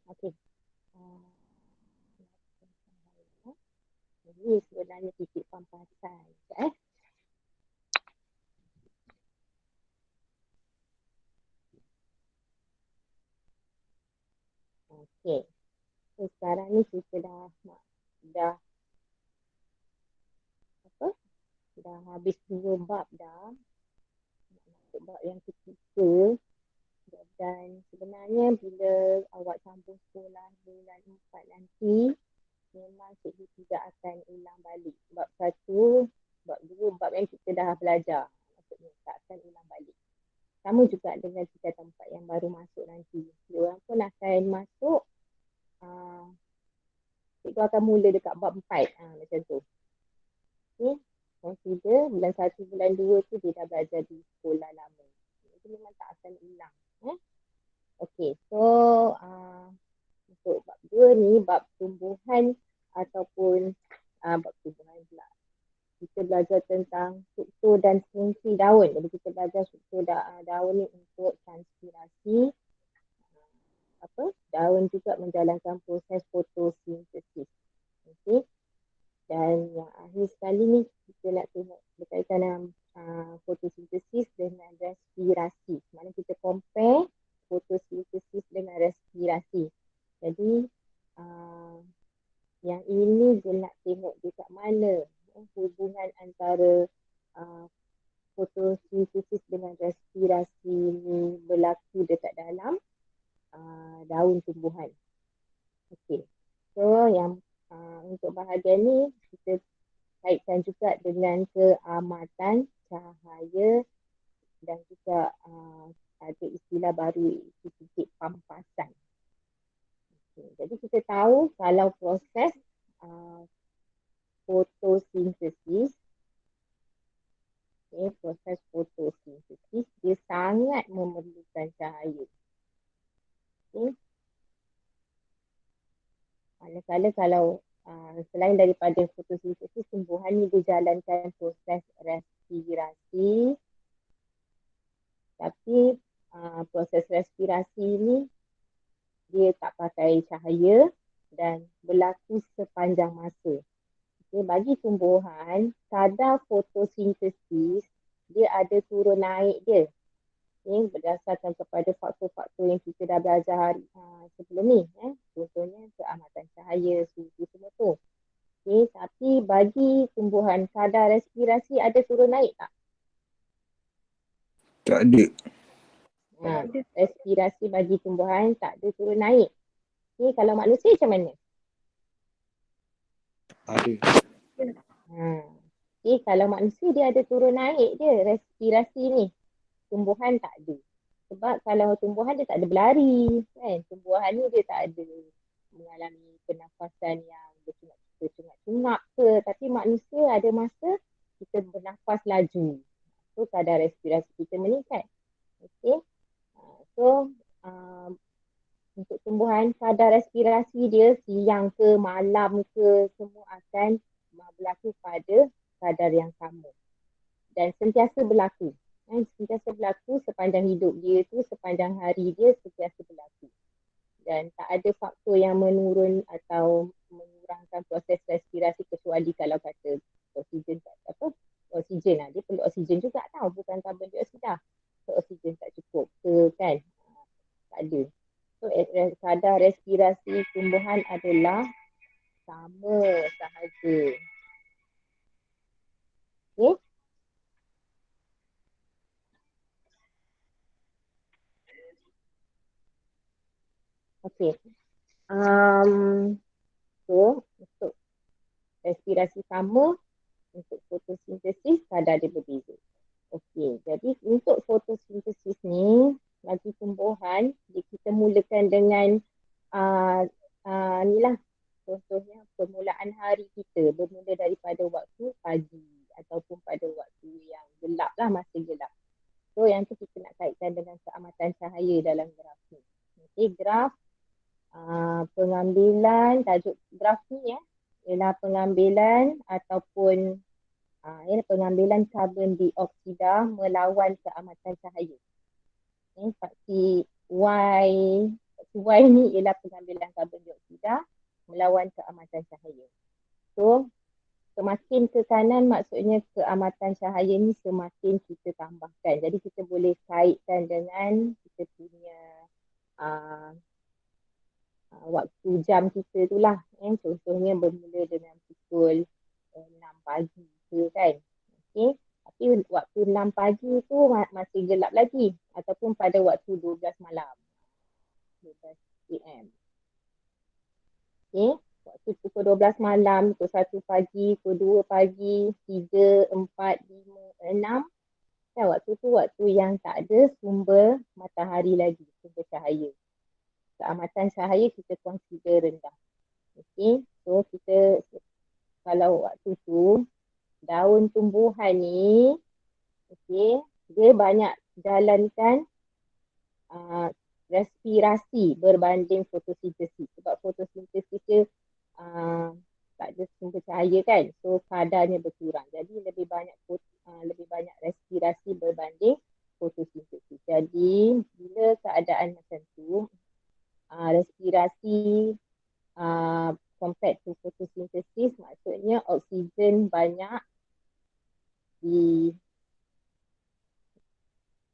Okey. Ini sebenarnya titik pampasan. Okey. So, sekarang ni kita dah apa? Dah habis 2 bab dah. Masuk bab yang ketiga. Dan sebenarnya bila awak sambung sekolah bulan 4 nanti, memang cikgu tidak akan ulang balik. Bab 1, bab 2, bab yang kita dah belajar. Maksudnya tak akan ulang balik. Sama juga dengan tingkatan 4 yang baru masuk nanti. Diorang pun akan masuk, cikgu akan mula dekat bab 4. Macam tu. Okay. Consider bulan 1, bulan 2 tu dia dah belajar di sekolah lama. Itu memang tak akan ulang. Okay, so untuk bab 2 ni, bab tumbuhan ataupun bab tumbuhan pula. Kita belajar tentang struktur dan fungsi daun. Jadi kita belajar struktur daun ni untuk transpirasi. Daun juga menjalankan proses fotosintesis. Okay. Dan yang akhir sekali ni kita nak tengok berkaitan dengan fotosintesis dengan respirasi. Mana kita compare fotosintesis dengan respirasi. Jadi yang ini dia nak tengok dekat mana hubungan antara fotosintesis dengan respirasi ni berlaku dekat dalam daun tumbuhan. Okey. So yang untuk bahagian ni kita kaitkan juga dengan keamatan cahaya dan juga ada istilah baru titik pampasan. Okay. Jadi kita tahu kalau proses fotosintesis, proses fotosintesis dia sangat memerlukan cahaya. Okay. Manakala kalau selain daripada fotosintesis, tumbuhan ni dijalankan proses respirasi. Tapi proses respirasi ni dia tak pakai cahaya dan berlaku sepanjang masa. Okay, bagi tumbuhan, kadar fotosintesis dia ada turun naik dia. Okay, berdasarkan kepada faktor-faktor yang kita dah belajar sebelum ni. Contohnya keamatan cahaya, suhu semua tu. Okay, tapi bagi tumbuhan, kadar respirasi ada turun naik tak? Tak ada. Respirasi bagi tumbuhan tak ada turun naik. Okay, kalau manusia macam mana? Ada. Okay, kalau manusia dia ada turun naik dia respirasi ni. Tumbuhan tak ada. Sebab kalau tumbuhan dia tak ada berlari, kan? Tumbuhan ni dia tak ada mengalami pernafasan yang bercungak-cungak ke. Tapi manusia ada masa kita bernafas laju. So kadar respirasi kita meningkat. Okay. So untuk tumbuhan, kadar respirasi dia siang ke malam ke semua akan berlaku pada kadar yang sama. Dan sentiasa berlaku. Sentiasa berlaku sepanjang hidup dia tu, sepanjang hari dia sentiasa berlaku. Dan tak ada faktor yang menurun atau mengurangkan proses respirasi kecuali kalau kata oksigen dia perlu oksigen juga tau, bukan karbon dioksida. So oksigen tak cukup ke kan? Tak ada. So kadar respirasi tumbuhan adalah sama sahaja. Okay. Okay. So untuk respirasi sama, untuk fotosintesis kadar dia berbeza. Okey, jadi untuk fotosintesis ni bagi tumbuhan, kita mulakan dengan ni lah, contohnya permulaan hari kita bermula daripada waktu pagi ataupun pada waktu yang gelap lah, masa gelap. So yang tu kita nak kaitkan dengan keamatan cahaya dalam graf ni. Okey, graf pengambilan, tajuk graf ni ialah pengambilan ataupun pengambilan karbon dioksida melawan keamatan cahaya. Faksi Y, faksi Y ni ialah pengambilan karbon dioksida melawan keamatan cahaya. So, semakin ke kanan maksudnya keamatan cahaya ni semakin kita tambahkan. Jadi kita boleh kaitkan dengan kita punya uh, waktu jam kita tu lah. Contohnya bermula dengan pukul 6 pagi ke kan. Okay. Tapi waktu 6 pagi tu masih gelap lagi. Ataupun pada waktu 12 malam. 12 AM. Okay. Waktu pukul 12 malam, pukul 1 pagi, pukul 2 pagi, 3, 4, 5, 6. Kan waktu tu waktu yang tak ada sumber matahari lagi, sumber cahaya. Keamatan cahaya kita consider rendah. Okay. So kita kalau waktu tu daun tumbuhan ni okay, dia banyak jalankan respirasi berbanding fotosintesis. Sebab fotosintesis dia tak ada sumber cahaya kan. So kadarnya berkurang. Jadi lebih banyak respirasi berbanding fotosintesis. Jadi bila keadaan macam tu respirasi compared to fotosintesis maksudnya oksigen banyak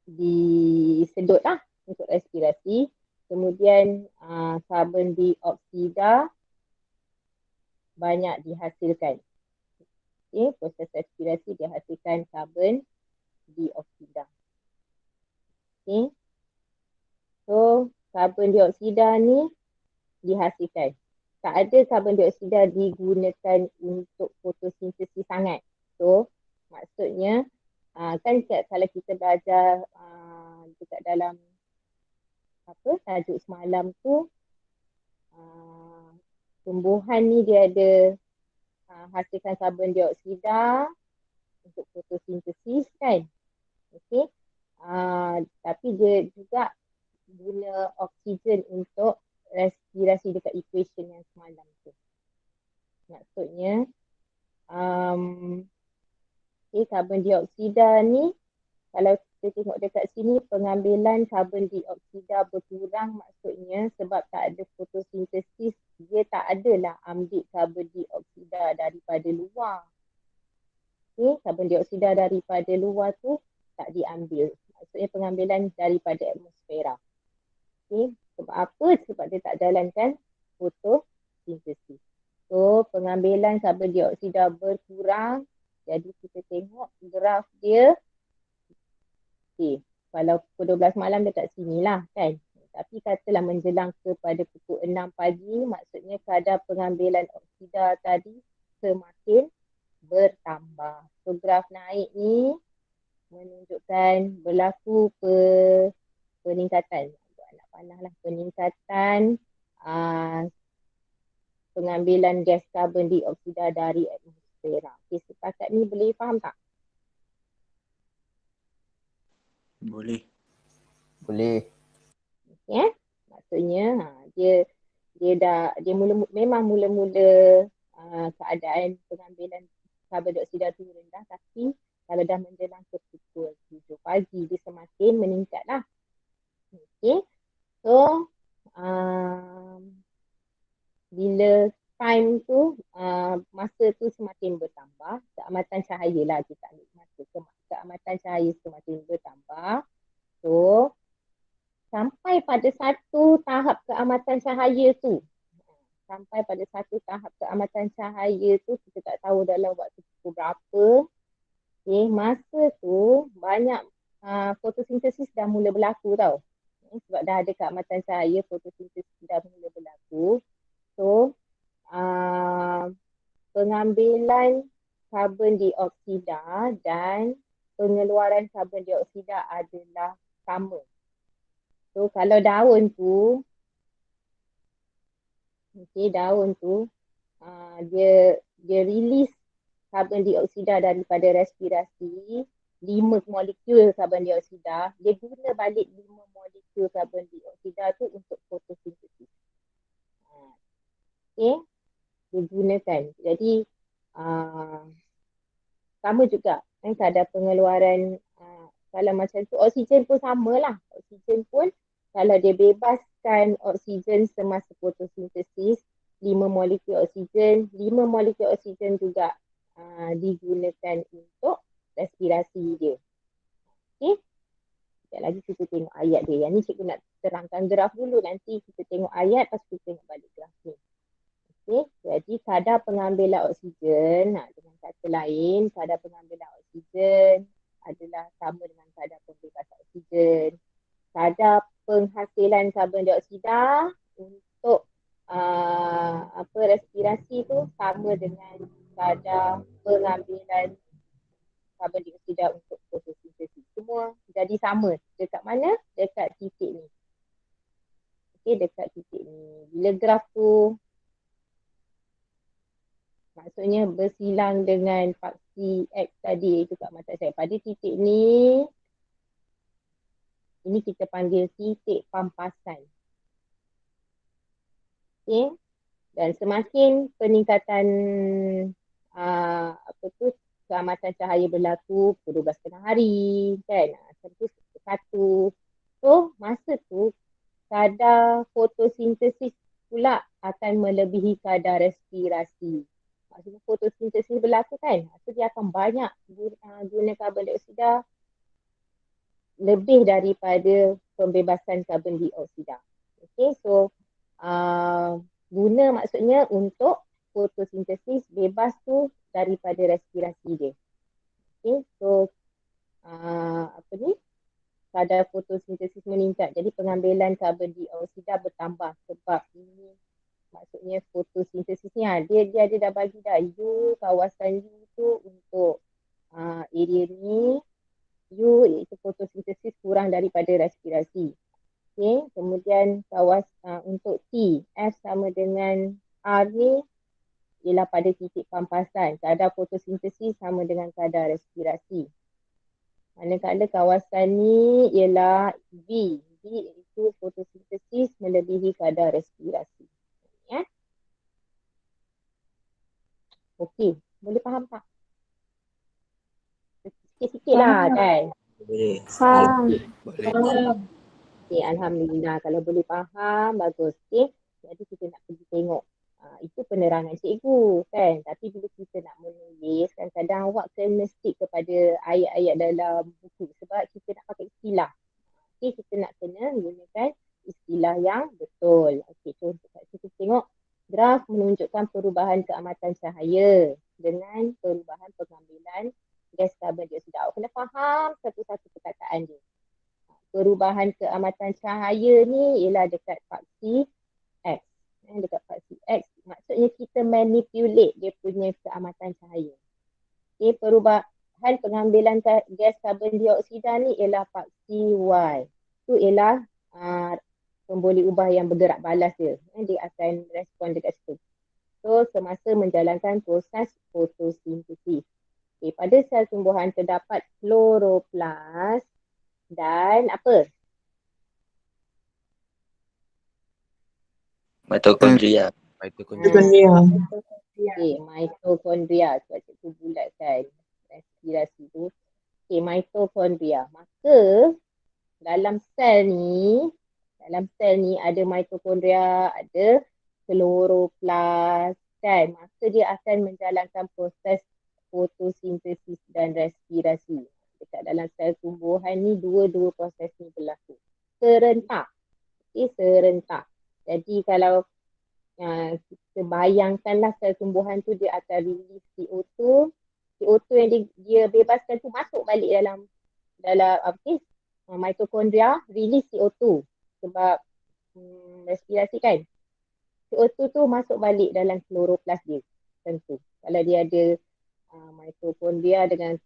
disedut lah untuk respirasi. Kemudian karbon dioksida banyak dihasilkan. Okay, proses respirasi dihasilkan karbon dioksida. Okay. So karbon dioksida ni dihasilkan. Tak ada karbon dioksida digunakan untuk fotosintesis sangat. So maksudnya kan kalau kita belajar dekat dalam tajuk semalam tu tumbuhan ni dia ada hasilkan karbon dioksida untuk fotosintesis kan. Okay. Tapi dia juga guna oksigen untuk respirasi dekat equation yang semalam tu. Maksudnya karbon dioksida ni kalau kita tengok dekat sini pengambilan karbon dioksida berkurang maksudnya sebab tak ada fotosintesis dia tak adalah ambil karbon dioksida daripada luar. Okay, karbon dioksida daripada luar tu tak diambil. Maksudnya pengambilan daripada atmosfera. Okay, sebab apa? Sebab dia tak jalankan fotosintesis. So pengambilan karbon dioksida berkurang. Jadi kita tengok graf dia. Okay, kalau pukul 12 malam dekat sini lah kan. Tapi katalah menjelang kepada pukul 6 pagi, maksudnya kadar pengambilan oksida tadi semakin bertambah. So graf naik ni menunjukkan berlaku peningkatan. Nak panah lah peningkatan pengambilan gas karbon dioksida dari atmosfera. Okay, setakat ni boleh faham tak? Boleh. Ya, maksudnya dia memang mula-mula keadaan pengambilan karbon dioksida tu rendah, tapi kalau dah menjelang ke pukul 7 pagi dia semakin meningkat lah. Okay. So bila time tu masa tu semakin bertambah, keamatan cahaya lah kita ambil masa, keamatan cahaya semakin bertambah. So sampai pada satu tahap keamatan cahaya tu. Kita tak tahu dalam waktu pukul berapa. Okay, masa tu banyak fotosintesis dah mula berlaku tau. Sebab dah ada keamatan cahaya, fotosintesis dah mula berlaku. So pengambilan karbon dioksida dan pengeluaran karbon dioksida adalah sama. So kalau daun tu dia release karbon dioksida daripada respirasi 5 molekul karbon dioksida, dia guna balik 5 molekul karbon dioksida tu untuk fotosintesis. Okay, dia gunakan. Jadi sama juga kadar pengeluaran kalau macam tu oksigen pun samalah. Oksigen pun kalau dia bebaskan oksigen semasa fotosintesis, 5 molekul oksigen juga digunakan untuk respirasi dia. Okey. Sekejap lagi kita tengok ayat dia. Yang ni cikgu nak terangkan graf dulu. Nanti kita tengok ayat, lepas kita tengok balik graf ni. Okey. Jadi kadar pengambilan oksigen, dengan kata lain, kadar pengambilan oksigen adalah sama dengan kadar pembebasan oksigen. Kadar penghasilan karbon dioksida untuk respirasi tu sama dengan kadar pengambilan karbon dioksida untuk fotosintesis. Semua jadi sama. Dekat mana? Dekat titik ni. Okey, dekat titik ni. Bila graf tu maksudnya bersilang dengan faksi X tadi, itu kat mata saya. Pada titik ni, ini kita panggil titik pampasan. Okey. Dan semakin peningkatan keamatan cahaya berlaku pukul 12 tengah hari, kan? Tentu satu. So, masa tu kadar fotosintesis pula akan melebihi kadar respirasi. Maksudnya fotosintesis berlaku kan, so dia akan banyak guna karbon dioksida lebih daripada pembebasan karbon dioksida. Okay, so guna maksudnya untuk fotosintesis bebas tu daripada respirasi dia. Okay, so kadar fotosintesis meningkat. Jadi pengambilan karbon dioksida bertambah sebab ini maksudnya fotosintesis ni dia dah bagi dah U, kawasan U tu untuk area ni, U iaitu fotosintesis kurang daripada respirasi. Okay, kemudian untuk T, F sama dengan R ni ialah pada titik pampasan. Kadar fotosintesis sama dengan kadar respirasi. Manakala kawasan ni ialah V. V iaitu fotosintesis melebihi kadar respirasi. Ya. Okey, boleh faham tak? Sikit-sikit lah kan? Boleh. Faham. Boleh. Okay, Alhamdulillah. Kalau boleh faham, bagus. Okay, jadi kita nak pergi tengok. Itu penerangan cikgu kan. Tapi bila kita nak menulis, kadang-kadang awak kena stick kepada ayat-ayat dalam buku. Sebab kita nak pakai istilah. Okay, kita nak kena gunakan istilah yang betul. Okay, contoh kita tengok. Graf menunjukkan perubahan keamatan cahaya dengan perubahan pengambilan gas karbon dioksida. Awak kena faham satu-satu perkataan dia. Perubahan keamatan cahaya ni ialah dekat faksi X. Dekat faksi X, maksudnya kita manipulate dia punya keamatan cahaya. Okay, perubahan pengambilan gas karbon dioksida ni ialah faksi Y. Itu ialah pemboleh ubah yang bergerak balas dia. Dia akan respon dekat situ. So, semasa menjalankan proses fotosintesis. Okay, pada sel tumbuhan terdapat kloroplast dan apa? Mitokondria. Okay, mitokondria. Sebab cikgu bulatkan respirasi tu. Okay, mitokondria. Maka dalam sel ni ada mitokondria, ada kloroplast kan. Maka dia akan menjalankan proses fotosintesis dan respirasi. Dekat dalam sel tumbuhan ni dua-dua proses ni berlaku. Serentak. Okay, serentak. Jadi kalau kita bayangkanlah sel tumbuhan tu dia akan release CO2. CO2 yang dia bebaskan tu masuk balik dalam mitokondria, release CO2 sebab respirasi kan. CO2 tu masuk balik dalam kloroplast dia tentu. Kalau dia ada mitokondria dengan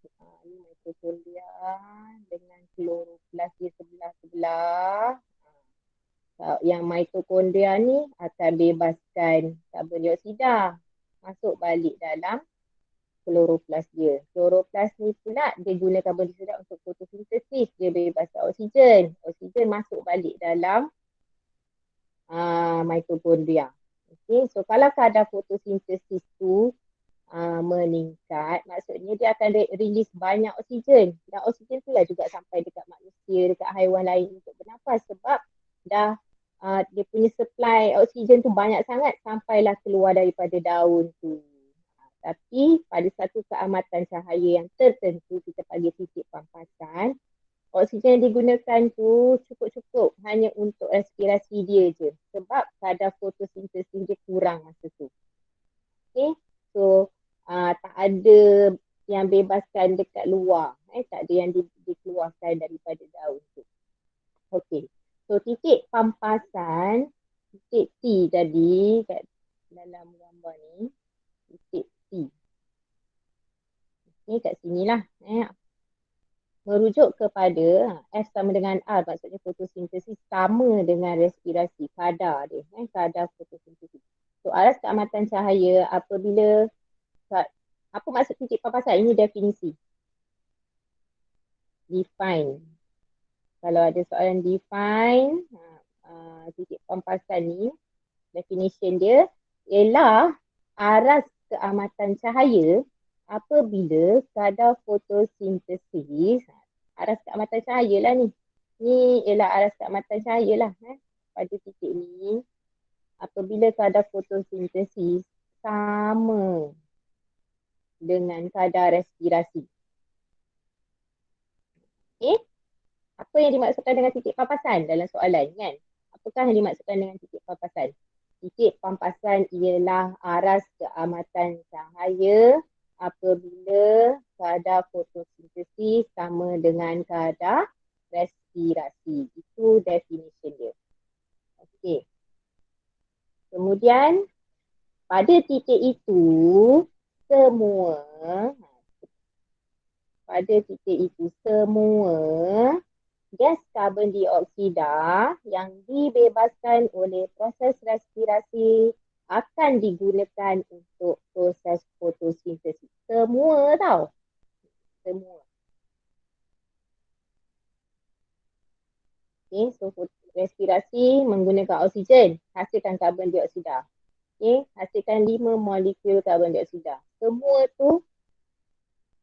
kloroplast dia sebelah-sebelah, yang mitokondria ni akan bebaskan karbon dioksida masuk balik dalam kloroplast dia. Kloroplast ni pula dia guna karbon dioksida untuk fotosintesis, dia bebaskan oksigen. Oksigen masuk balik dalam mitokondria. Okay, so kalau kadar fotosintesis tu meningkat, maksudnya dia akan release banyak oksigen. Dan oksigen tu lah juga sampai dekat manusia, dekat haiwan lain untuk bernafas sebab dah dia punya supply oksigen tu banyak sangat sampailah keluar daripada daun tu. Tapi pada satu keamatan cahaya yang tertentu, kita panggil titik pampasan, oksigen yang digunakan tu cukup-cukup hanya untuk respirasi dia je. Sebab kadar fotosintesis dia kurang masa tu. Okay, so tak ada yang bebaskan dekat luar. Tak ada yang dikeluarkan daripada daun tu. Okay, so titik pampasan, titik T tadi kat dalam gambar ni, titik T. Ni kat sinilah. Merujuk kepada F sama dengan R, maksudnya fotosintesis sama dengan respirasi, kadar dia, kadar fotosintesis. So aras keamatan cahaya apabila, apa maksud titik papasan? Ini definisi. Define. Kalau ada soalan define, titik pampasan ni, definition dia ialah aras keamatan cahaya apabila kadar fotosintesis, aras keamatan cahaya lah ni. Ni ialah aras keamatan cahaya lah pada titik ni. Apabila kadar fotosintesis sama dengan kadar respirasi. Okay? Apa yang dimaksudkan dengan titik papasan dalam soalan kan? Apakah yang dimaksudkan dengan titik papasan? Titik pampasan ialah aras keamatan cahaya apabila kadar fotosintesis sama dengan kadar respirasi. Itu definition dia. Okey. Kemudian pada titik itu semua gas karbon dioksida yang dibebaskan oleh proses respirasi akan digunakan untuk proses fotosintesis. Semua tau. Semua. Okay, so respirasi menggunakan oksigen, hasilkan karbon dioksida. Okay, hasilkan 5 molekul karbon dioksida. Semua tu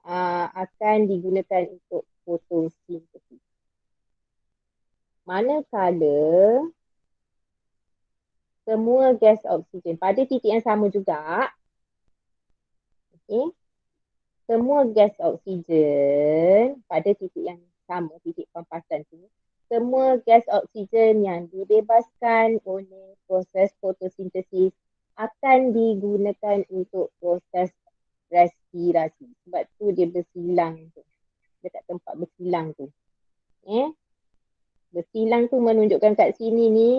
akan digunakan untuk fotosintesis. Manakala semua gas oksigen pada titik yang sama juga, okay, semua gas oksigen pada titik yang sama, titik pampasan tu, semua gas oksigen yang dibebaskan oleh proses fotosintesis akan digunakan untuk proses respirasi. Sebab tu dia bersilang tu. Dekat tempat bersilang tu. Bersilang tu menunjukkan kat sini ni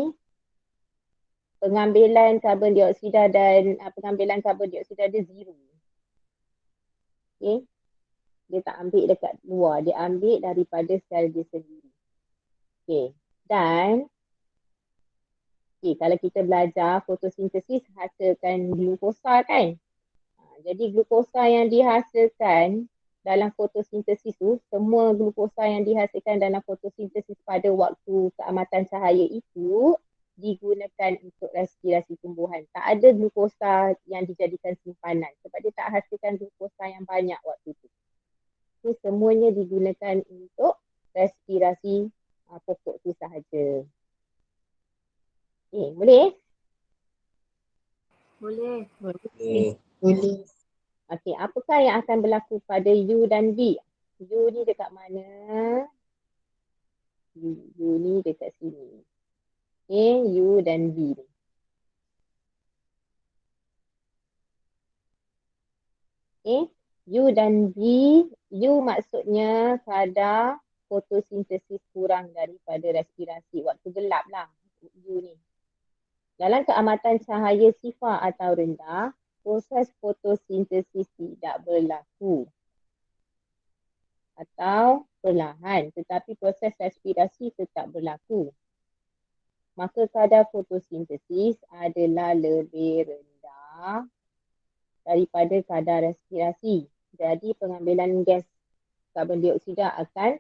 pengambilan karbon dioksida dan pengambilan karbon dioksida dia zero. Okay. Dia tak ambil dekat luar. Dia ambil daripada sel dia sendiri. Okay. Dan kalau kita belajar fotosintesis hasilkan glukosa kan. Jadi glukosa yang dihasilkan dalam fotosintesis tu, semua glukosa yang dihasilkan dalam fotosintesis pada waktu keamatan cahaya itu digunakan untuk respirasi tumbuhan. Tak ada glukosa yang dijadikan simpanan sebab dia tak hasilkan glukosa yang banyak waktu tu. So, semuanya digunakan untuk respirasi pokok tu sahaja. Boleh? Boleh. Boleh. Okey, apakah yang akan berlaku pada U dan V? U ni dekat mana? U ni dekat sini. Okay, U dan V ni. Okay, U dan V, U maksudnya kadar fotosintesis kurang daripada respirasi. Waktu gelap lah U ni. Dalam keamatan cahaya sifar atau rendah, proses fotosintesis tidak berlaku atau perlahan, tetapi proses respirasi tetap berlaku. Maka kadar fotosintesis adalah lebih rendah daripada kadar respirasi. Jadi pengambilan gas karbon dioksida akan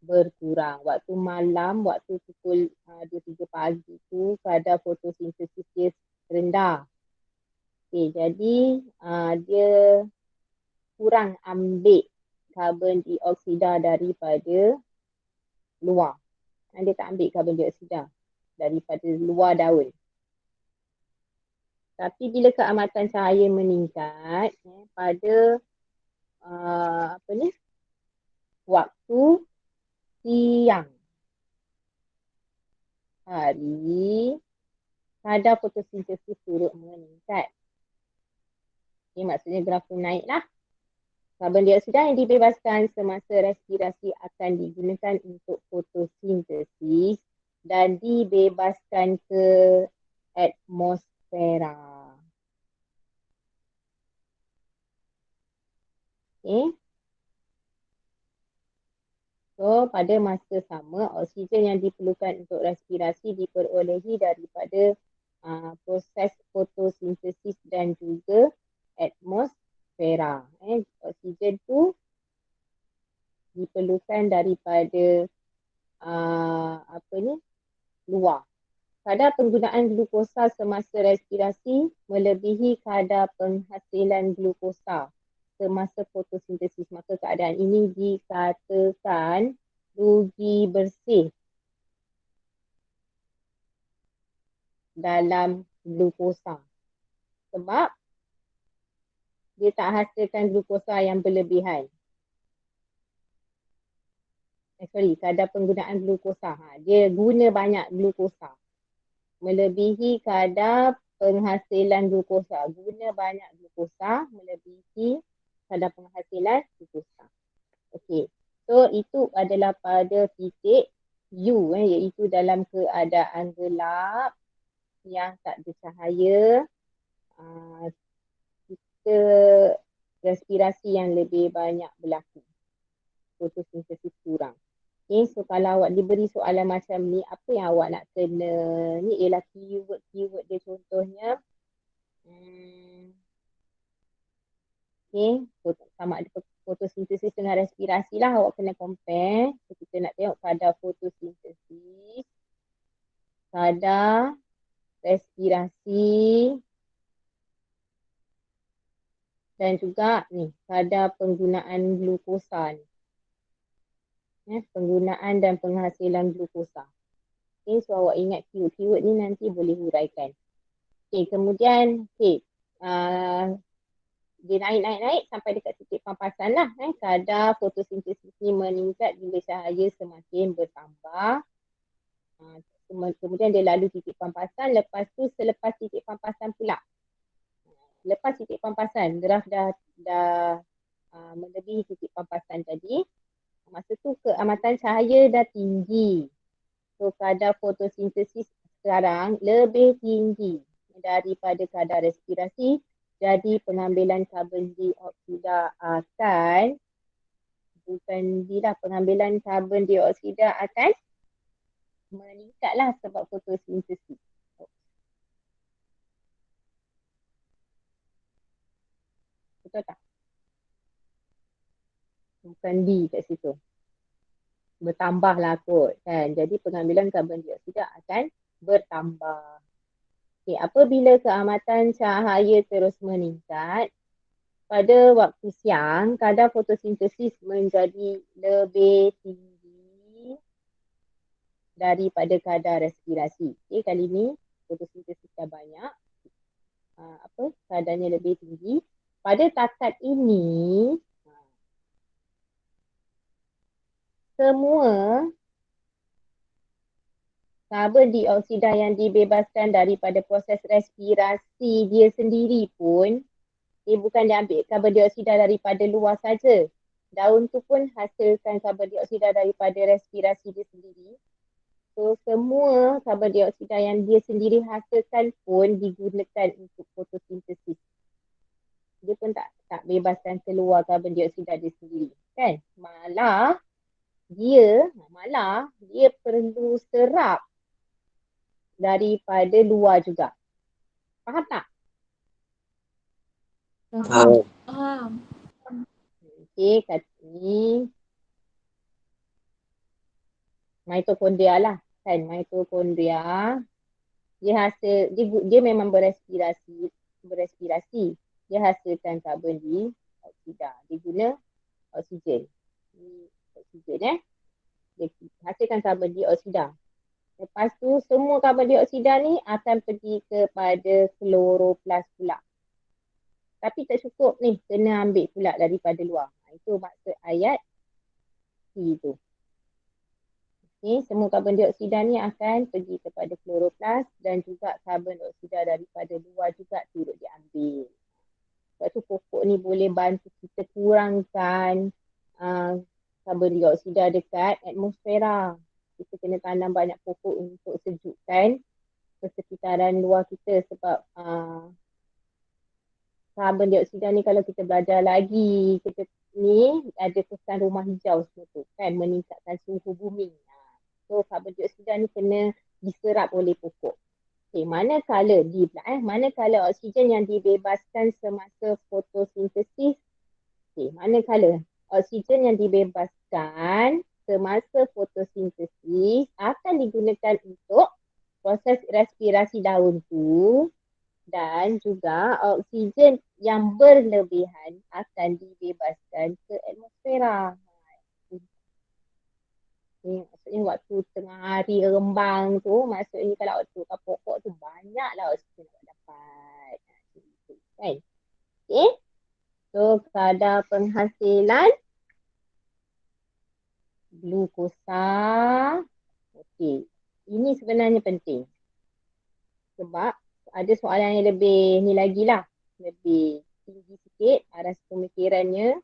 berkurang. Waktu malam, waktu pukul 2-3 pagi tu kadar fotosintesis dia rendah. Okay, jadi dia kurang ambil karbon dioksida daripada luar. Dia tak ambil karbon dioksida. daripada luar daun. Tapi bila keamatan cahaya meningkat pada waktu siang hari, kadar fotosintesis turut meningkat. Ini maksudnya grafik naik lah. Karbon dioksida yang dibebaskan semasa respirasi akan digunakan untuk fotosintesis dan dibebaskan ke atmosfera. Okay. So, pada masa sama, oksigen yang diperlukan untuk respirasi diperolehi daripada proses fotosintesis dan juga atmosfera. Oksigen tu diperlukan daripada luar. Kadar penggunaan glukosa semasa respirasi melebihi kadar penghasilan glukosa semasa fotosintesis. Maka keadaan ini dikatakan rugi bersih dalam glukosa. Sebab dia tak hasilkan glukosa yang berlebihan. Kadar penggunaan glukosa. Dia guna banyak glukosa. Melebihi kadar penghasilan glukosa. Guna banyak glukosa melebihi kadar penghasilan glukosa. Okey. So itu adalah pada titik U, iaitu dalam keadaan gelap yang tak ada cahaya, kita respirasi yang lebih banyak berlaku. Fotosintesis kurang. Okay, so kalau awak diberi soalan macam ni, apa yang awak nak kena? Ni ialah keyword dia contohnya. Okay, so sama ada fotosintesis dengan respirasi lah, awak kena compare. So kita nak tengok kadar fotosintesis, kadar respirasi dan juga ni kadar penggunaan glukosa ni. Penggunaan dan penghasilan glukosa. Okay, so awak ingat keyword ni nanti boleh huraikan. Okay, kemudian dia naik sampai dekat titik pampasan lah. Kadar fotosintesis ni meningkat bila cahaya semakin bertambah. Kemudian dia lalu titik pampasan, lepas tu selepas titik pampasan pula. Lepas titik pampasan, graf dah melebihi titik pampasan tadi. Masa tu keamatan cahaya dah tinggi. So kadar fotosintesis sekarang lebih tinggi daripada kadar respirasi. Jadi pengambilan karbon dioksida akan pengambilan karbon dioksida akan meningkatlah sebab fotosintesis. Betul tak? Bukan D kat situ. Bertambahlah kot kan. Jadi pengambilan karbon dioksida akan bertambah. Okay, apabila keamatan cahaya terus meningkat, pada waktu siang, kadar fotosintesis menjadi lebih tinggi daripada kadar respirasi. Okay, kali ni fotosintesis dah banyak. Kadarnya lebih tinggi. Pada takat ini, semua karbon dioksida yang dibebaskan daripada proses respirasi dia sendiri pun, bukan dia ambil karbon dioksida daripada luar saja. Daun tu pun hasilkan karbon dioksida daripada respirasi dia sendiri. So semua karbon dioksida yang dia sendiri hasilkan pun digunakan untuk fotosintesis. Dia pun tak bebaskan keluar karbon dioksida dia sendiri, kan? Malah dia perlu serap daripada luar juga. Faham tak? Faham. Okey, kat ni mitokondria lah, kan? Mitokondria dia memang berespirasi. Dia hasilkan karbon dioksida. Dia guna oksigen. Dia hasilkan karbon dioksida. Lepas tu semua karbon dioksida ni akan pergi kepada kloroplast pula. Tapi tak cukup ni, kena ambil pula daripada luar. Itu maksud ayat C tu. Okay, semua karbon dioksida ni akan pergi kepada kloroplast dan juga karbon dioksida daripada luar juga turut diambil. Sebab tu pokok ni boleh bantu kita kurangkan karbon dioksida dekat atmosfera. Kita kena tanam banyak pokok untuk sejukkan persekitaran luar kita sebab karbon dioksida ni kalau kita belajar lagi, kita ni ada kesan rumah hijau semua tu kan, meningkatkan suhu bumi. So karbon dioksida ni kena diserap oleh pokok. Okay, manakala manakala oksigen yang dibebaskan semasa fotosintesis, manakala oksigen yang dibebaskan semasa fotosintesis akan digunakan untuk proses respirasi daun tu, dan juga oksigen yang berlebihan akan dibebaskan ke atmosfera. Maksudnya waktu tengah hari rembang tu, maksudnya kalau waktu kat pokok tu banyaklah oksigen yang dapat. Kan? Okay. So kadar penghasilan glukosa. Okay. Ini sebenarnya penting. Sebab ada soalan yang lebih ni lagi lah. Lebih tinggi sikit arah pemikirannya.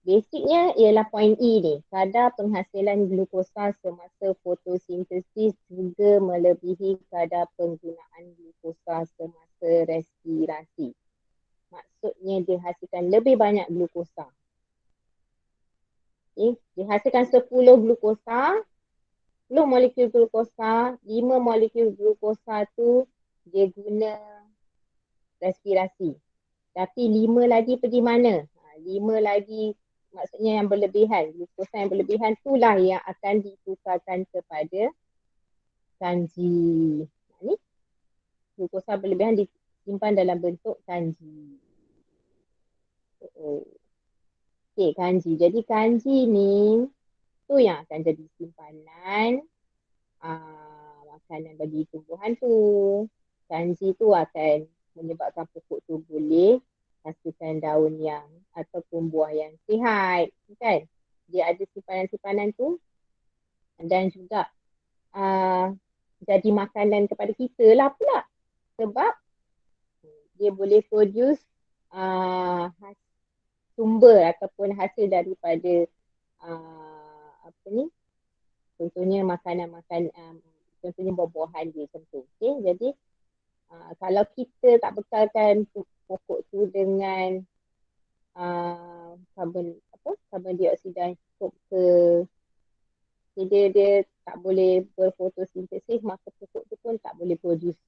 Basicnya ialah point E ni. Kadar penghasilan glukosa semasa fotosintesis juga melebihi kadar penggunaan glukosa semasa respirasi. Maksudnya dihasilkan lebih banyak glukosa. Okay. Dihasilkan 10 glukosa, 10 molekul glukosa, 5 molekul glukosa tu dia guna respirasi. Tapi 5 lagi pergi mana? 5 lagi maksudnya yang berlebihan. Glukosa yang berlebihan itulah yang akan ditukarkan kepada kanji. Ni glukosa berlebihan disimpan dalam bentuk kanji. Okay, kanji. Jadi kanji ni tu yang akan jadi simpanan makanan bagi tumbuhan tu. Kanji tu akan menyebabkan pokok tu boleh hasilkan daun yang ataupun buah yang sihat, kan? Dia ada simpanan-simpanan tu dan juga jadi makanan kepada kita lah pula. Sebab dia boleh produce sumber ataupun hasil daripada contohnya contohnya buah-buahan dia macam tu. Okay? Jadi kalau kita tak bekalkan pokok tu dengan karbon dioksida yang cukup dia tak boleh berfotosintesis, maka pokok tu pun tak boleh produce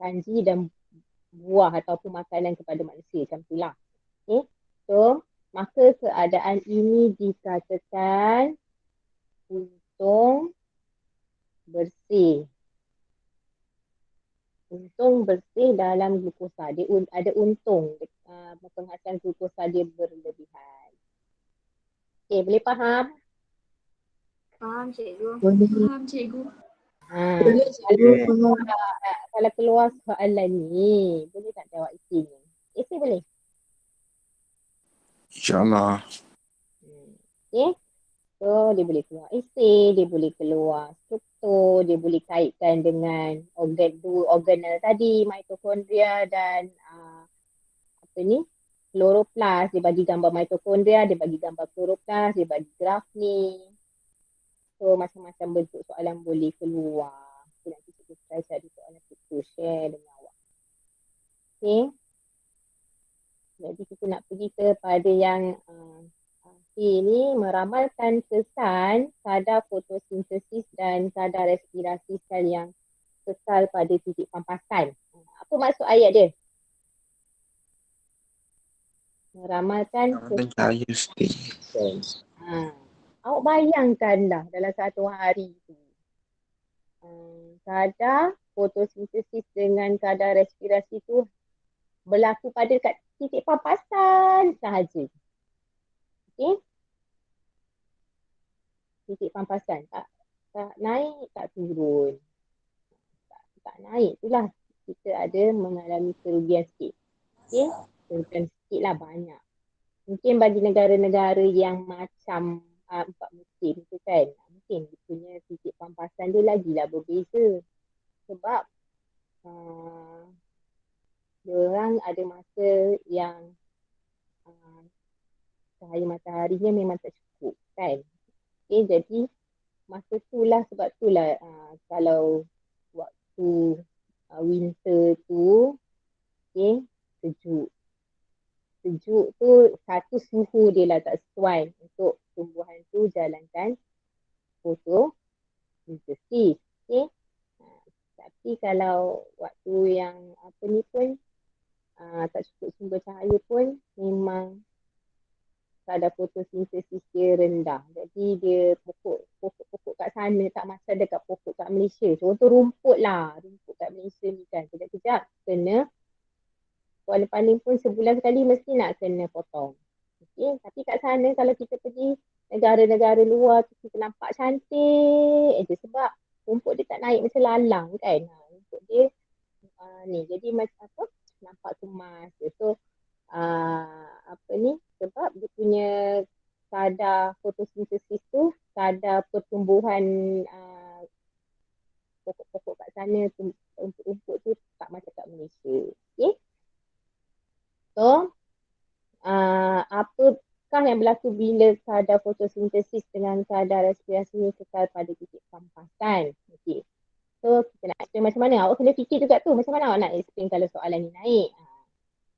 kanji dan buah ataupun makanan kepada manusia macam tu lah. Okay? So maka keadaan ini dikatakan untung bersih. Untung bersih dalam glukosa. Dia ada untung. Penghasilan glukosa dia berlebihan. Okay, boleh faham? Faham cikgu. Boleh. Faham cikgu. Boleh cikgu. Kalau keluar soalan ni, boleh tak jawab isi ni? Isi boleh? InsyaAllah. Okay. So, dia boleh keluar esei, dia boleh keluar struktur, dia boleh kaitkan dengan organel tadi, mitokondria dan kloroplast. Dia bagi gambar mitokondria, dia bagi gambar kloroplast, dia bagi graf ni. So, macam-macam bentuk soalan boleh keluar. So, nanti kita try cari soalan itu, share dengan awak. Okay. Jadi, kita nak pergi kepada yang ini meramalkan kesan kadar fotosintesis dan kadar respirasi sel yang kekal pada titik pampasan. Apa maksud ayat dia? Meramalkan kesan. Awak bayangkanlah dalam satu hari tu. Kadar fotosintesis dengan kadar respirasi tu berlaku pada kat titik pampasan sahaja. Okay? Titik pampasan. tak naik, tak turun. Tak naik itulah kita ada mengalami kerugian sikit. Okay, kerugian sikit lah banyak. Mungkin bagi negara-negara yang macam 4 musim tu kan, mungkin dia punya titik pampasan dia lagilah berbeza. Sebab diorang ada masa yang cahaya mataharinya memang tak cukup kan. Okay, jadi masa tu lah, sebab tu lah kalau waktu winter tu, okay, sejuk. Sejuk tu satu suhu dia lah tak sesuai untuk tumbuhan tu jalankan fotosintesis. Okay. Tapi kalau waktu yang apa ni pun tak cukup sumber cahaya pun memang kadar fotosintesis dia rendah. Jadi dia pokok kat sana tak macam dekat pokok kat Malaysia. Contoh rumput lah. Rumput kat Malaysia ni kan kejap-kejap kena paling pun sebulan sekali mesti nak kena potong. Okay. Tapi kat sana kalau kita pergi negara-negara luar tu kita nampak cantik je sebab rumput dia tak naik macam lalang kan. Rumput dia ni jadi macam apa nampak kemas. So apa ni sebab dia punya kadar fotosintesis tu, kadar pertumbuhan pokok-pokok kat sana untuk rumput tu tak macam kat Malaysia. Okay. So apakah yang berlaku bila kadar fotosintesis dengan kadar respirasi ni kekal pada titik pampasan? Okay. So kita nak explain macam mana? Awak kena fikir juga tu macam mana awak nak explain kalau soalan ni naik.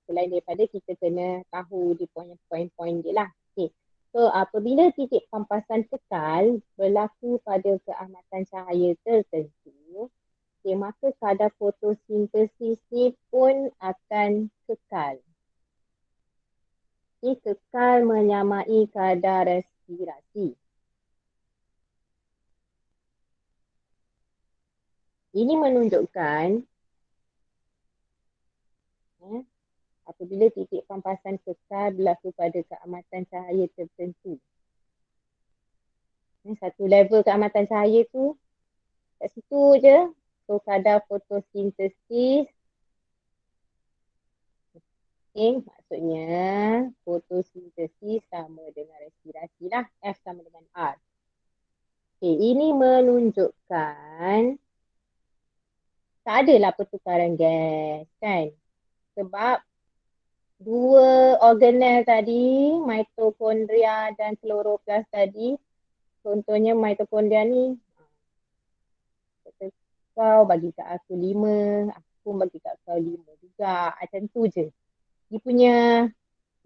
Selain daripada kita kena tahu di poin-poin dia lah. Okay. So apabila titik pampasan kekal berlaku pada keamatan cahaya tertentu, okay, maka kadar fotosintesis ni pun akan kekal. Okay, kekal menyamai kadar respirasi. Ini menunjukkan apabila titik pampasan kekal berlaku pada keamatan cahaya tertentu. Satu level keamatan cahaya tu kat situ je. So kadar fotosintesis. Okay, maksudnya fotosintesis sama dengan respirasi lah. F sama dengan R. Okay, ini menunjukkan tak adalah pertukaran gas kan. Sebab dua organel tadi, mitokondria dan kloroplas tadi, contohnya mitokondria ni, kau bagi kat aku 5, aku pun bagi kat kau 5 juga. Macam tu je. Dia punya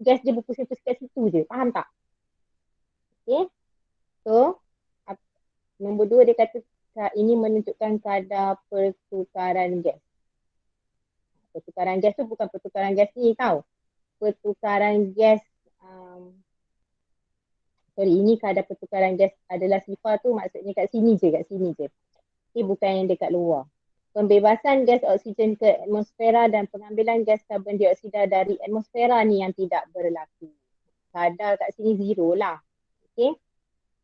gas dia berpusing-pusing kat situ je. Faham tak? Okay. So, nombor 2 dia kata ini menunjukkan kadar pertukaran gas. Pertukaran gas tu bukan pertukaran gas ni tau. Pertukaran gas ini kadar pertukaran gas adalah sifar tu maksudnya kat sini je. Okay, bukan yang dekat luar. Pembebasan gas oksigen ke atmosfera dan pengambilan gas karbon dioksida dari atmosfera ni yang tidak berlaku. Kadar kat sini 0 lah. Okay.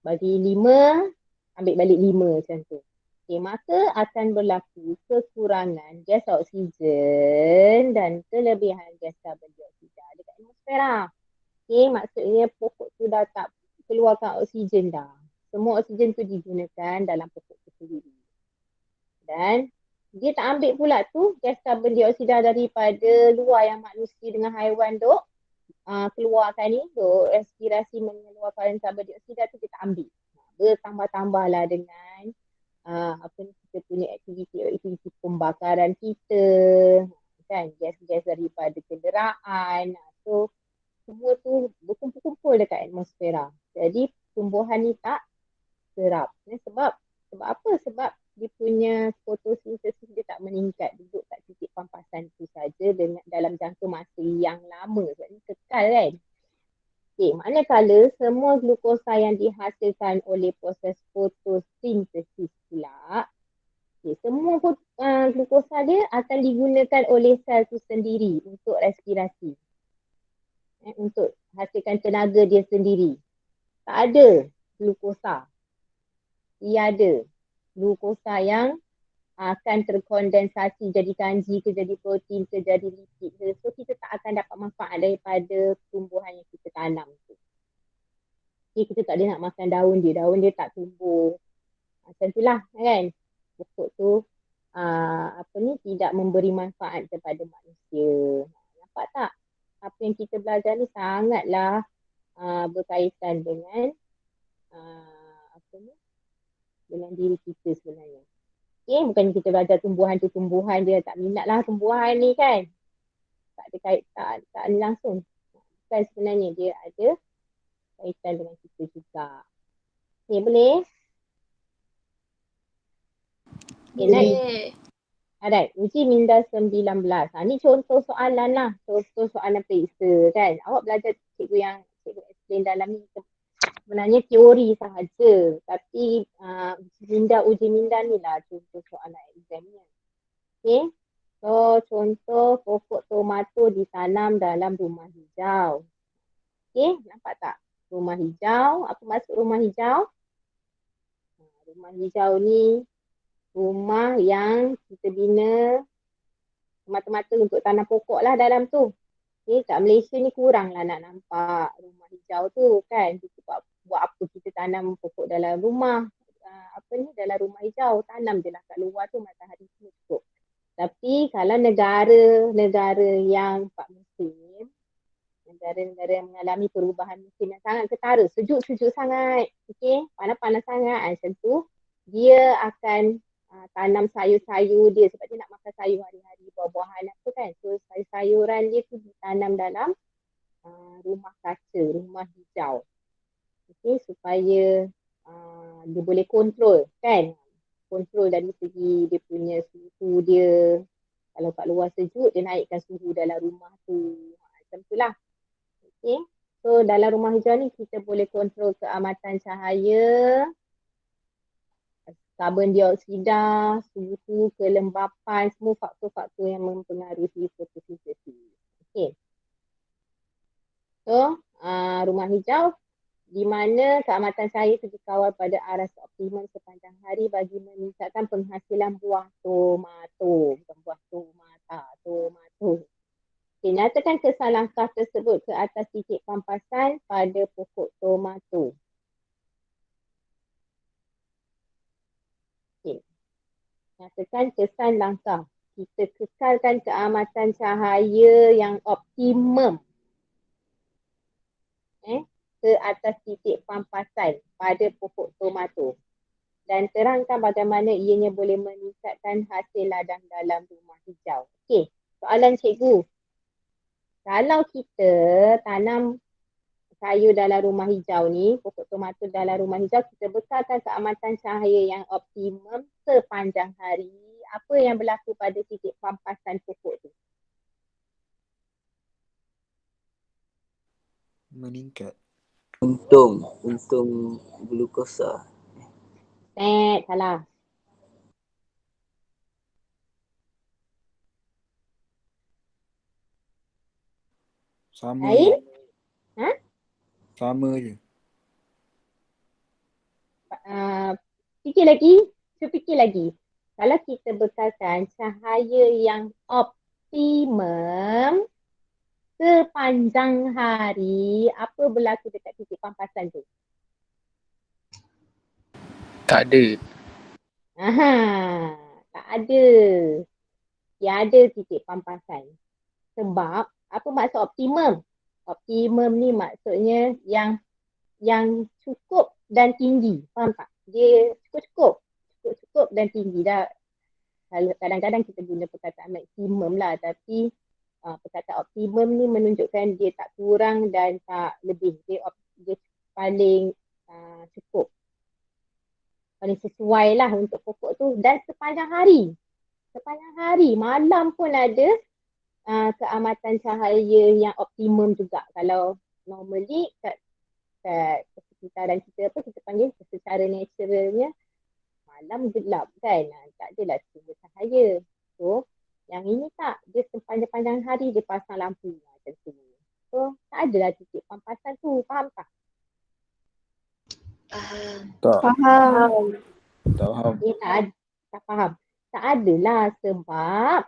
Bagi 5, ambil balik 5 macam tu. Okay, maka akan berlaku kekurangan gas oksigen dan kelebihan gas karbon dioksida dekat atmosfera. Okay, maksudnya pokok tu dah tak keluarkan oksigen dah. Semua oksigen tu digunakan dalam pokok tu sendiri. Dan dia tak ambil pula tu gas karbon dioksida daripada luar yang manusia dengan haiwan duk keluarkan ni, duk respirasi mengeluarkan karbon dioksida tu kita ambil. Bertambah-tambahlah dengan kita punya aktiviti pembakaran kita kan, gas-gas daripada kenderaan. So semua tu berkumpul-kumpul dekat atmosfera. Jadi tumbuhan ni tak serap. Sebab apa? Sebab dia punya fotosintesis dia tak meningkat, duduk kat titik pampasan tu saja dengan dalam jangka masa yang lama. Sebab ni kekal kan. Okay, manakala semua glukosa yang dihasilkan oleh proses fotosintesis pula, okay, semua glukosa dia akan digunakan oleh sel tu sendiri untuk respirasi. Untuk hasilkan tenaga dia sendiri. Tak ada glukosa. Tiada. Glukosa yang akan terkondensasi jadi kanji ke, jadi protein ke, jadi lipid ke. So kita tak akan dapat manfaat daripada tumbuhan yang kita tanam tu. Okay, kita tak boleh nak makan daun dia tak tumbuh. Macam itulah kan. Pokok tu tidak memberi manfaat kepada manusia. Nampak tak? Apa yang kita belajar ni sangatlah berkaitan dengan dengan diri kita sebenarnya. Okay, bukan kita belajar tumbuhan dia tak minat lah tumbuhan ni kan. Tak ada kait, tak ada langsung. Bukan sebenarnya dia ada kaitan dengan kita juga. Okay, boleh? Okay, next. Boleh. Alright, uji minda 19. Ni contoh soalan lah. Contoh soalan periksa kan. Awak belajar cikgu explain dalam ni sebenarnya teori sahaja. Tapi uji minda ni lah contoh soalan examnya. Okay. So, contoh pokok tomato ditanam dalam rumah hijau. Okay, nampak tak? Rumah hijau, apa maksud rumah hijau? Rumah hijau ni rumah yang kita bina semata-mata untuk tanam pokok lah dalam tu. Okay, kat Malaysia ni kurang lah nak nampak rumah hijau tu kan. Kita buat apa kita tanam pokok dalam rumah. Dalam rumah hijau. Tanam je lah kat luar tu matahari semua cukup. Tapi kalau negara yang 4 musim, negara-negara yang mengalami perubahan musim yang sangat ketara, sejuk-sejuk sangat, okay, panas-panas sangat, macam tu, dia akan tanam sayur-sayur dia sebab dia nak makan sayur hari-hari, buah-buahan apa kan. So sayur-sayuran dia tu ditanam dalam rumah kaca, rumah hijau. Okay, supaya dia boleh kontrol kan. Kontrol dari segi dia punya suhu dia. Kalau kat luar sejuk, dia naikkan suhu dalam rumah tu. Macam tu lah. Okay. So dalam rumah hijau ni kita boleh kontrol keamatan cahaya, karbon dioksida, suhu, kelembapan, semua faktor-faktor yang mempengaruhi fotosintesis. Okay. So rumah hijau di mana keamatan cahaya itu dikawal pada arah optimum sepanjang hari bagi meningkatkan penghasilan buah tomato. Bukan buah tomata, tomato. Okay, nyatakan kesan langkah tersebut ke atas titik pampasan pada pokok tomato. Okay. Nyatakan kesan langkah. Kita kekalkan keamatan cahaya yang optimum. Ke atas titik pampasan pada pokok tomato dan terangkan bagaimana ianya boleh meningkatkan hasil ladang dalam rumah hijau. Okey, soalan cikgu. Kalau kita tanam sayur dalam rumah hijau ni, pokok tomato dalam rumah hijau, kita bekalkan keamatan cahaya yang optimum sepanjang hari, apa yang berlaku pada titik pampasan pokok tu? Meningkat. Untung glukosa. Salah. Sama Lain? je. Sama je. Fikir lagi. Fikir lagi. Kalau kita bekalkan cahaya yang optimum sepanjang hari, apa berlaku dekat titik pampasan tu? Tak ada. Tak ada. Yang ada titik pampasan. Sebab, apa maksud optimum? Optimum ni maksudnya yang cukup dan tinggi. Faham tak? Dia cukup dan tinggi. Dah kadang-kadang kita guna perkataan maksimum lah, tapi perkataan optimum ni menunjukkan dia tak kurang dan tak lebih. Dia paling cukup. Paling sesuai lah untuk pokok tu dan sepanjang hari. Sepanjang hari, malam pun ada keamatan cahaya yang optimum juga. Kalau normally kat sekitaran kita kita panggil secara naturalnya malam gelap kan, tak adalah sumber cahaya. So yang ini tak, dia sepanjang-panjang hari dia pasang lampu macam tu. So tak adalah titik pampasan tu, faham tak? Tak. Faham. Tak faham. Tak faham. Tak adalah sebab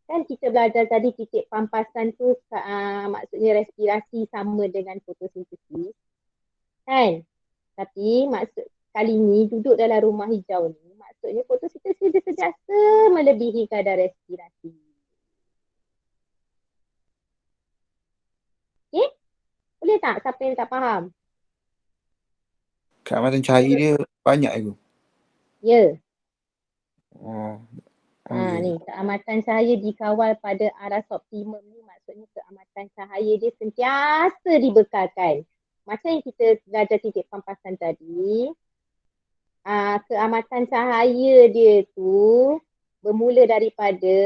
kan kita belajar tadi titik pampasan tu maksudnya respirasi sama dengan fotosintesis. Kan? Tapi maksud kali ni duduk dalam rumah hijau ni maksudnya fotosintesis dia sentiasa melebihi kadar respirasi. Okay? Boleh tak siapa yang tak faham? Keamatan cahaya dia banyak ke? Ya. Oh. Ni keamatan cahaya dikawal pada aras optimum ni maksudnya keamatan cahaya dia sentiasa dibekalkan. Macam yang kita belajar titik pampasan tadi, keamatan cahaya dia tu bermula daripada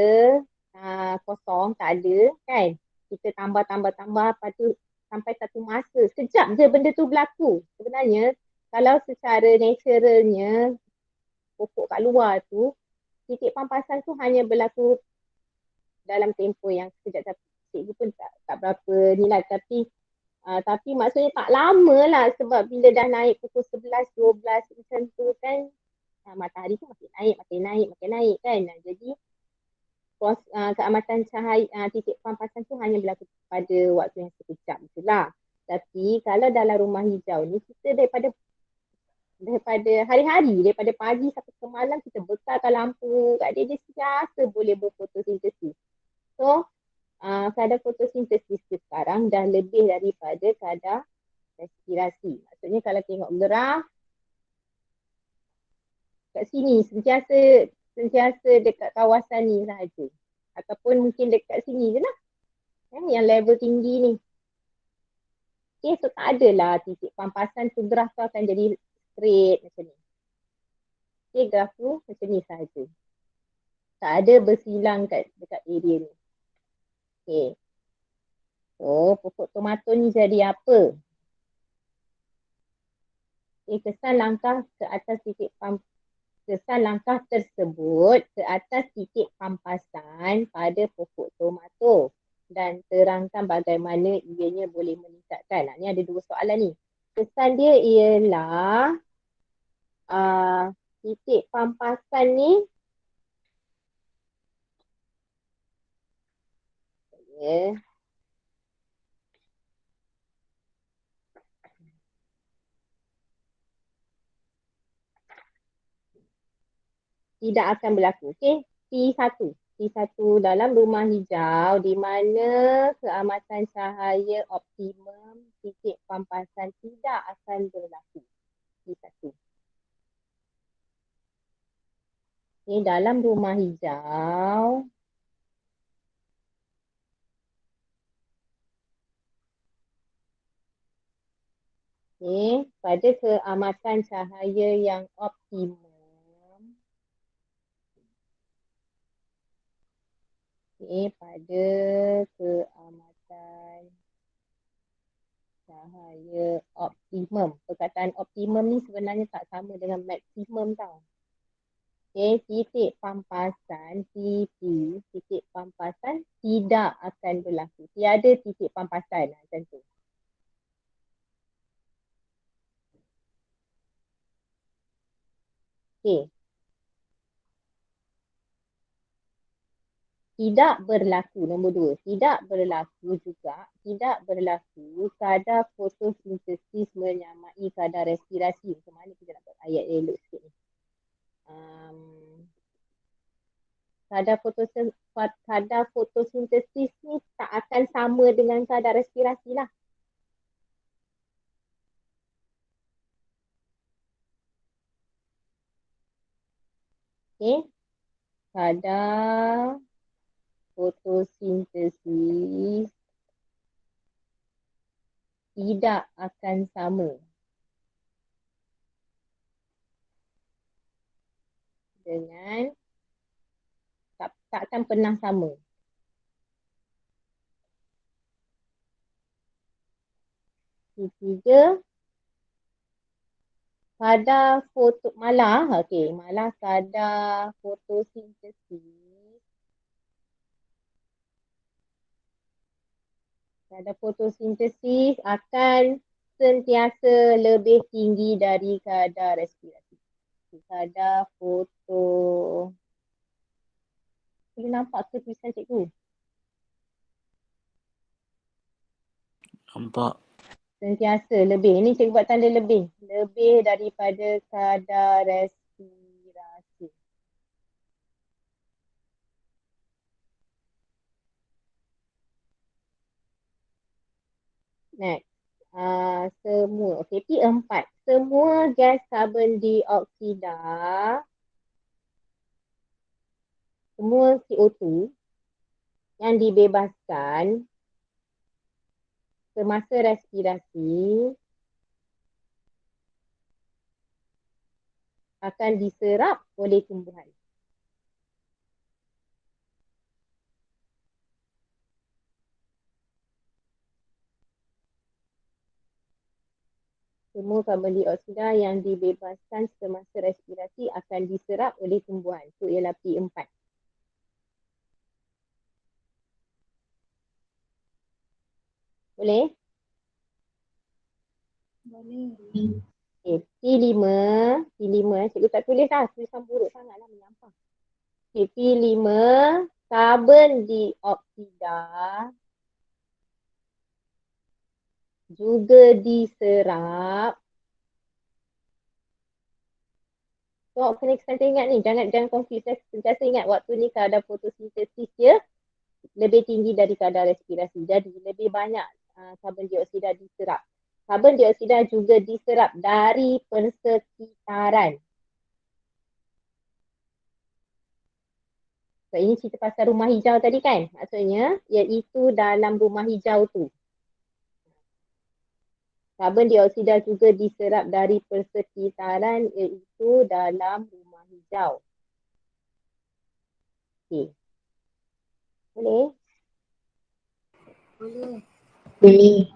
kosong, tak ada kan. Kita tambah lepas tu sampai satu masa, sekejap je benda tu berlaku. Sebenarnya kalau secara naturalnya pokok kat luar tu titik pampasan tu hanya berlaku dalam tempoh yang sekejap, cikgu pun tak berapa ni lah, tapi maksudnya tak lama lah sebab bila dah naik pukul 11, 12 macam tu kan matahari tu makin naik kan. Jadi keamatan cahaya titik pampasan tu hanya berlaku pada waktu yang sekejap itulah. Tapi kalau dalam rumah hijau ni kita daripada hari-hari, daripada pagi sampai ke malam kita bekalkan lampu kat dia sentiasa boleh berfotosintesis. So kadar fotosintesis sekarang dah lebih daripada kadar respirasi. Maksudnya kalau tengok graf kat sini sentiasa dekat kawasan ni sahaja. Ataupun mungkin dekat sini je lah. Yang level tinggi ni. Okay, so tak adalah titik pampasan tu graf tu akan jadi straight macam ni. Okay, graf tu macam ni sahaja. Tak ada bersilang dekat area ni. Okay. So, pokok tomato ni jadi apa? Okay, kesan langkah tersebut ke atas titik pampasan pada pokok tomato dan terangkan bagaimana ianya boleh meningkatkan. Ni ada dua soalan ni. Kesan dia ialah titik pampasan ni tidak akan berlaku. Okay, T1 dalam rumah hijau di mana keamatan cahaya optimum titik pampasan tidak akan berlaku. T1. Okay, dalam rumah hijau pada keamatan cahaya yang optimum pada keamatan cahaya optimum. Perkataan optimum ni sebenarnya tak sama dengan maksimum tau. Titik pampasan titik pampasan tidak akan berlaku. Tiada titik pampasan macam tu. Tidak berlaku, nombor 2. Tidak berlaku kadar fotosintesis menyamai kadar respirasi. Macam mana kita nak buat ayat elok sikit ni. Kadar fotosintesis ni tak akan sama dengan kadar respirasi lah. Kadar fotosintesis tidak akan sama dengan tak akan pernah sama. Ketiga, kadar kadar fotosintesis akan sentiasa lebih tinggi dari kadar respirasi. Kadar foto. Boleh nampak ke tulisan cikgu? Nampak. Sentiasa lebih. Ini cikgu buat tanda lebih. Lebih daripada kadar respirasi. Next. Semua. Okay, P4. Semua gas karbon dioksida, semua CO2 yang dibebaskan semasa respirasi akan diserap oleh tumbuhan. Semua karbon dioksida yang dibebaskan semasa respirasi akan diserap oleh tumbuhan. Itu ialah P4. Boleh? Boleh. Okay. P5, cikgu tak tulis dah. Tulisan buruk sangatlah menyampah. Okay, P5, karbon dioksida juga diserap. So, kena sentiasa ingat ni, jangan confuse. Sentiasa ingat waktu ni kadar fotosintesis dia lebih tinggi dari kadar respirasi. Jadi lebih banyak karbon dioksida diserap. Karbon dioksida juga diserap dari persekitaran. So, ini cerita pasal rumah hijau tadi kan? Maksudnya, iaitu dalam rumah hijau tu. Karbon dioksida juga diserap dari persekitaran, iaitu dalam rumah hijau. Okey. Boleh? Boleh. Boleh.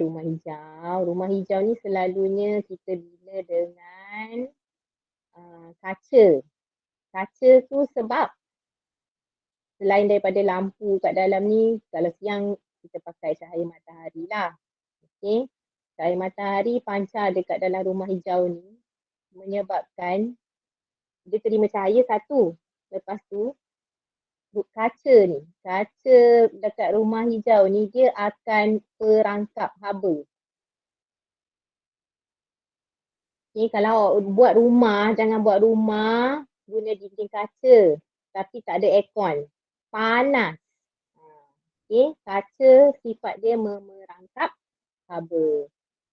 Rumah hijau. Rumah hijau ni selalunya kita bina dengan kaca. Kaca tu sebab selain daripada lampu kat dalam ni, kalau siang kita pakai cahaya matahari lah. Okay. Cahaya matahari pancar dekat dalam rumah hijau ni menyebabkan dia terima cahaya satu. Lepas tu kaca dekat rumah hijau ni dia akan perangkap haba. Okay, kalau buat rumah, jangan buat rumah guna dinding kaca tapi tak ada aircon. Panas. Okay, kaca sifat dia merangkap haba.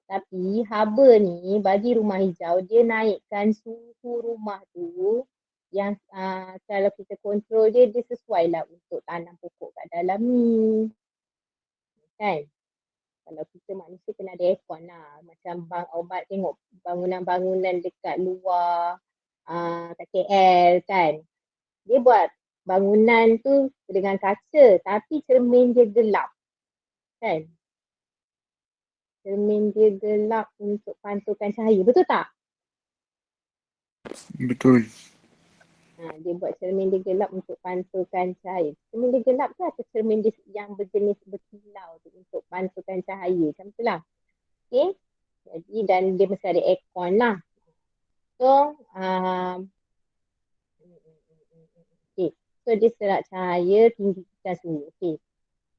Tapi haba ni bagi rumah hijau dia naikkan suhu rumah tu yang kalau kita kontrol dia sesuai lah untuk tanam pokok kat dalam ni. Kan? Kalau kita manusia kena ada aircon lah. Macam Bang Obat tengok bangunan-bangunan dekat luar kat KL kan. Dia buat bangunan tu dengan kaca tapi cermin dia gelap. Kan? Cermin dia gelap untuk pantulkan cahaya. Betul tak? Betul. Dia buat cermin dia gelap untuk pantulkan cahaya. Cermin dia gelap ke atau cermin dia yang berjenis berkilau tu untuk pantulkan cahaya? Macam tu lah. Okay. Jadi dan dia mesti ada aircon lah. So, okay. So dia serap cahaya, tinggikan suhu. Okay.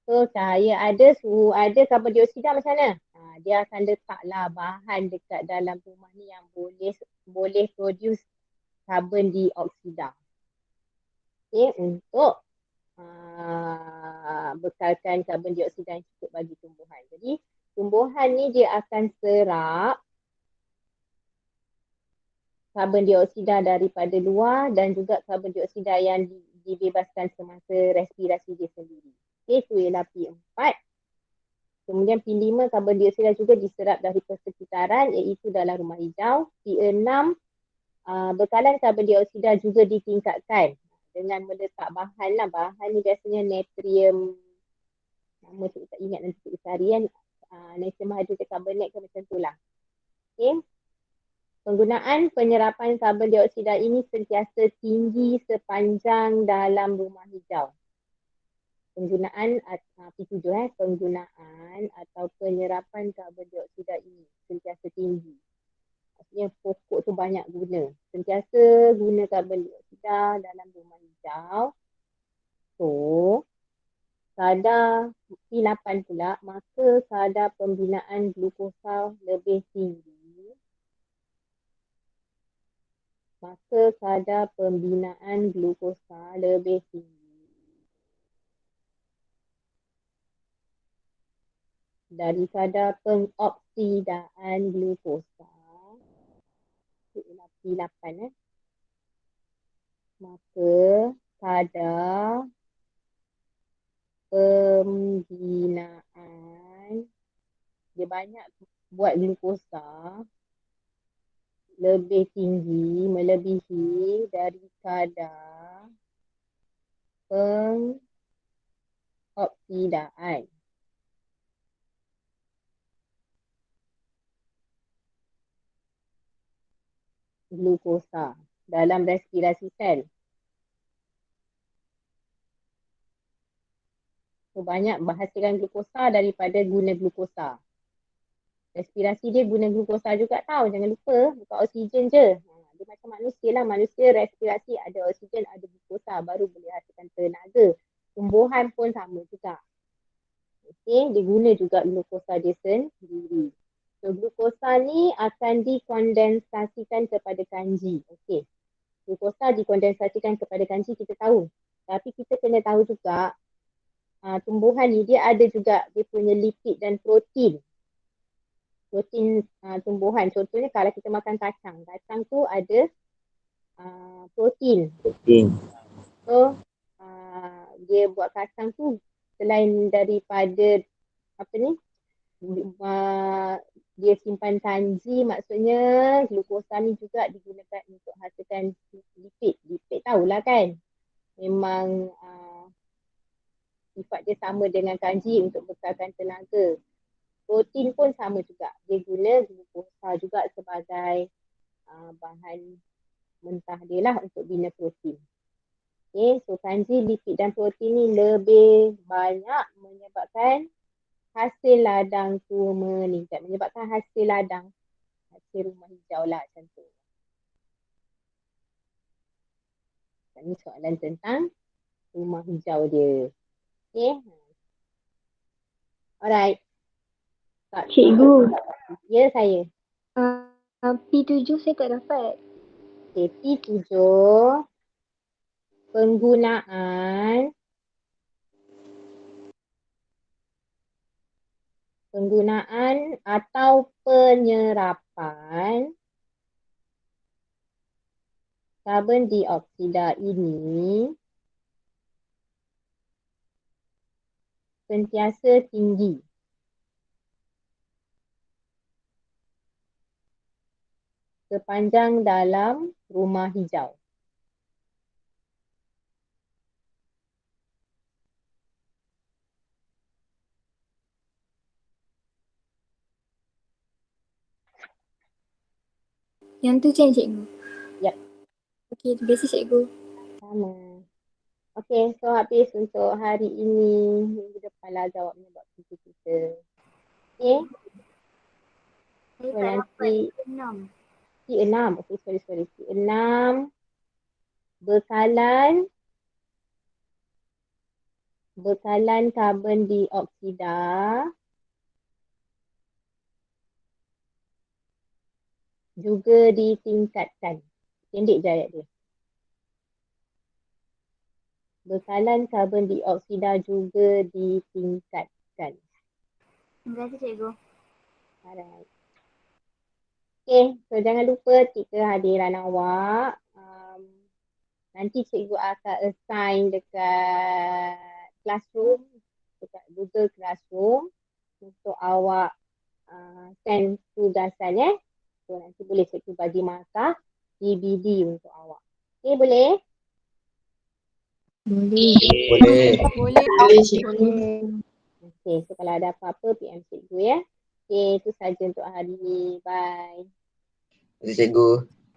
So cahaya ada, suhu ada, karbon dioksida macam mana? Dia akan letaklah bahan dekat dalam rumah ni yang boleh produce karbon dioksida. Okay, untuk bekalkan karbon dioksida yang cukup bagi tumbuhan. Jadi tumbuhan ni dia akan serap karbon dioksida daripada luar dan juga karbon dioksida yang dibebaskan semasa respirasi dia sendiri. Okay, itu ialah P4. Kemudian P5, karbon dioksida juga diserap dari persekitaran iaitu dalam rumah hijau. P6, bekalan karbon dioksida juga ditingkatkan dengan meletak bahan lah. Bahan ni biasanya natrium, nama tu tak ingat nanti kita cari kan. Natrium hydrocarbonate ke macam tu lah. Okay. Penggunaan penyerapan karbon dioksida ini sentiasa tinggi sepanjang dalam rumah hijau. Penggunaan P7 penggunaan atau penyerapan karbon dioksida ini sentiasa tinggi. Maksudnya pokok tu banyak guna. Sentiasa guna karbon dioksida dalam rumah hijau. So, kadar P8 pula, maka kadar pembinaan glukosa lebih tinggi. Maka kadar pembinaan glukosa lebih tinggi dari kadar pengoksidaan glukosa. Ialah P8 Maka kadar pembinaan dia banyak buat glukosa lebih tinggi, melebihi dari kadar pengoksidaan. Glukosa dalam respirasi sel. So, banyak menghasilkan glukosa daripada guna glukosa. Respirasi dia guna glukosa juga tahu, jangan lupa bukan oksigen je. Dia macam manusia lah, manusia respirasi ada oksigen, ada glukosa baru boleh hasilkan tenaga. Tumbuhan pun sama juga. Okey, dia guna juga glukosa dia sendiri. So, glukosa ni akan dikondensasikan kepada kanji. Okey. Glukosa dikondensasikan kepada kanji kita tahu. Tapi kita kena tahu juga tumbuhan ni dia ada juga dia punya lipid dan protein. Protein tumbuhan. Contohnya kalau kita makan kacang. Kacang tu ada protein. So, dia buat kacang tu selain daripada dia simpan kanji, maksudnya glukosa ni juga digunakan untuk hasilkan lipid. Lipid tahulah kan. Memang sifat dia sama dengan kanji untuk bekalkan tenaga. Protein pun sama juga. Dia guna glukosa juga sebagai bahan mentah dia lah untuk bina protein. Okay, so kanji, lipid dan protein ni lebih banyak menyebabkan hasil ladang tu meningkat. Menyebabkan hasil ladang, hasil rumah hijau lah macam tu. Ini soalan tentang rumah hijau dia. Okay. Alright. Cikgu. Ya, saya. P7 saya tak dapat. Okay, P7. Penggunaan atau penyerapan karbon dioksida ini sentiasa tinggi. Sepanjang dalam rumah hijau. Yang tu je cikgu. Yep. Okey, terima kasih cikgu. Sama. Okay, so habis untuk hari ini. Minggu depan lah jawabnya buat kerja kita. Okay. Saya So tak nanti dapat 6. T6. Okay, sorry. T6. Bekalan karbon dioksida juga ditingkatkan. Pendek je ayat dia. Bekalan karbon dioksida juga ditingkatkan. Terima kasih cikgu. Alright. Okay, so jangan lupa tik kehadiran awak. Nanti cikgu akan assign dekat classroom, dekat Google Classroom untuk awak send tugasan . So nanti boleh cikgu bagi markah DBD untuk awak. Okay, boleh? Boleh. Okay, so kalau ada apa-apa PM cikgu ya. Okay, itu saja untuk hari ini. Bye. Terima kasih cikgu.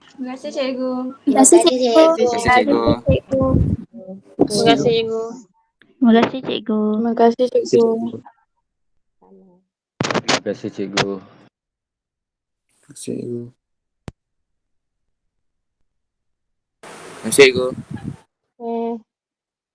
Terima kasih cikgu. Terima kasih cikgu. Terima kasih cikgu. Terima kasih cikgu. Terima kasih cikgu. Terima kasih cikgu. Sama. Terima kasih cikgu. Terima kasih cikgu. Terima kasih, Cikgu.